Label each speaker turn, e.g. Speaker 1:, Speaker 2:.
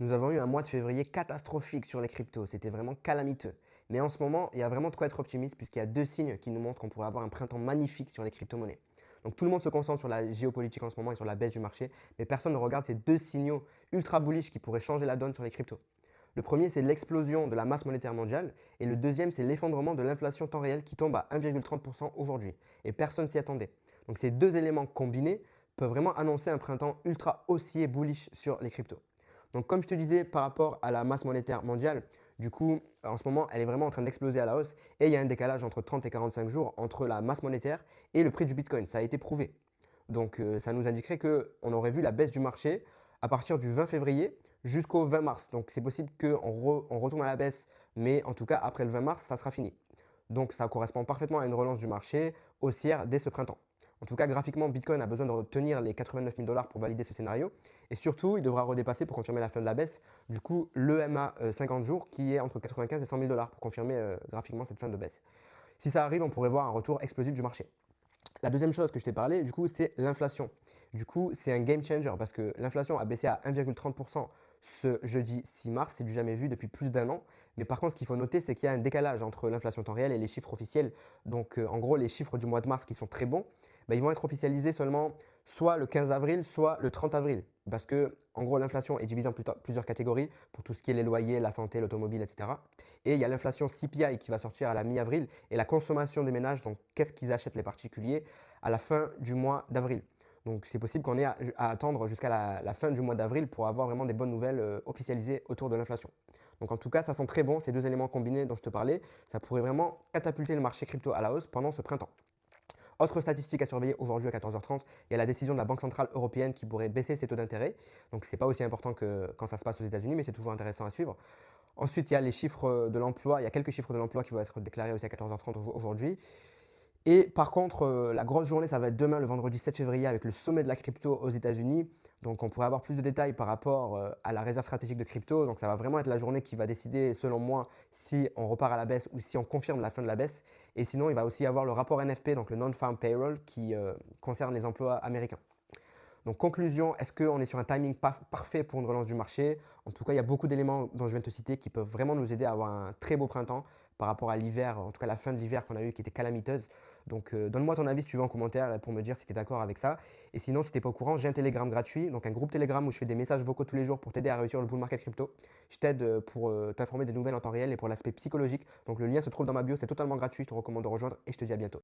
Speaker 1: Nous avons eu un mois de février catastrophique sur les cryptos, c'était vraiment calamiteux. Mais en ce moment, il y a vraiment de quoi être optimiste puisqu'il y a deux signes qui nous montrent qu'on pourrait avoir un printemps magnifique sur les crypto-monnaies. Donc tout le monde se concentre sur la géopolitique en ce moment et sur la baisse du marché, mais personne ne regarde ces deux signaux ultra bullish qui pourraient changer la donne sur les cryptos. Le premier, c'est l'explosion de la masse monétaire mondiale et le deuxième, c'est l'effondrement de l'inflation temps réel qui tombe à 1,30% aujourd'hui. Et personne s'y attendait. Donc ces deux éléments combinés peuvent vraiment annoncer un printemps ultra haussier bullish sur les cryptos. Donc comme je te disais par rapport à la masse monétaire mondiale, du coup en ce moment elle est vraiment en train d'exploser à la hausse et il y a un décalage entre 30 et 45 jours entre la masse monétaire et le prix du Bitcoin. Ça a été prouvé. Donc ça nous indiquerait qu'on aurait vu la baisse du marché à partir du 20 février jusqu'au 20 mars. Donc c'est possible qu'on retourne à la baisse, mais en tout cas après le 20 mars, ça sera fini. Donc ça correspond parfaitement à une relance du marché haussière dès ce printemps. En tout cas, graphiquement, Bitcoin a besoin de retenir les 89 000 $ pour valider ce scénario. Et surtout, il devra redépasser pour confirmer la fin de la baisse. Du coup, l'EMA 50 jours qui est entre 95 et 100 000 $ pour confirmer graphiquement cette fin de baisse. Si ça arrive, on pourrait voir un retour explosif du marché. La deuxième chose que je t'ai parlé, du coup, c'est l'inflation. Du coup, c'est un game changer parce que l'inflation a baissé à 1,30% ce jeudi 6 mars. C'est du jamais vu depuis plus d'un an. Mais par contre, ce qu'il faut noter, c'est qu'il y a un décalage entre l'inflation temps réel et les chiffres officiels. Donc, en gros, les chiffres du mois de mars qui sont très bons, ils vont être officialisés seulement soit le 15 avril, soit le 30 avril. Parce que, en gros, l'inflation est divisée en plusieurs catégories pour tout ce qui est les loyers, la santé, l'automobile, etc. Et il y a l'inflation CPI qui va sortir à la mi-avril et la consommation des ménages, donc qu'est-ce qu'ils achètent les particuliers, à la fin du mois d'avril. Donc c'est possible qu'on ait à attendre jusqu'à la fin du mois d'avril pour avoir vraiment des bonnes nouvelles officialisées autour de l'inflation. Donc en tout cas, ça sent très bon, ces deux éléments combinés dont je te parlais, ça pourrait vraiment catapulter le marché crypto à la hausse pendant ce printemps. Autre statistique à surveiller aujourd'hui à 14h30, il y a la décision de la Banque centrale européenne qui pourrait baisser ses taux d'intérêt. Donc ce n'est pas aussi important que quand ça se passe aux États-Unis, mais c'est toujours intéressant à suivre. Ensuite, il y a les chiffres de l'emploi. Il y a quelques chiffres de l'emploi qui vont être déclarés aussi à 14h30 aujourd'hui. Et par contre, la grosse journée, ça va être demain, le vendredi 7 février, avec le sommet de la crypto aux États-Unis. Donc, on pourrait avoir plus de détails par rapport à la réserve stratégique de crypto. Donc, ça va vraiment être la journée qui va décider, selon moi, si on repart à la baisse ou si on confirme la fin de la baisse. Et sinon, il va aussi y avoir le rapport NFP, donc le Non-Farm Payroll, qui concerne les emplois américains. Donc conclusion, est-ce qu'on est sur un timing parfait pour une relance du marché? En tout cas, il y a beaucoup d'éléments dont je viens de te citer qui peuvent vraiment nous aider à avoir un très beau printemps par rapport à l'hiver, en tout cas la fin de l'hiver qu'on a eu qui était calamiteuse. Donc donne-moi ton avis si tu veux en commentaire pour me dire si tu es d'accord avec ça. Et sinon, si tu n'es pas au courant, j'ai un Telegram gratuit, donc un groupe Telegram où je fais des messages vocaux tous les jours pour t'aider à réussir le bull market crypto. Je t'aide pour t'informer des nouvelles en temps réel et pour l'aspect psychologique. Donc le lien se trouve dans ma bio, c'est totalement gratuit, je te recommande de rejoindre et je te dis à bientôt.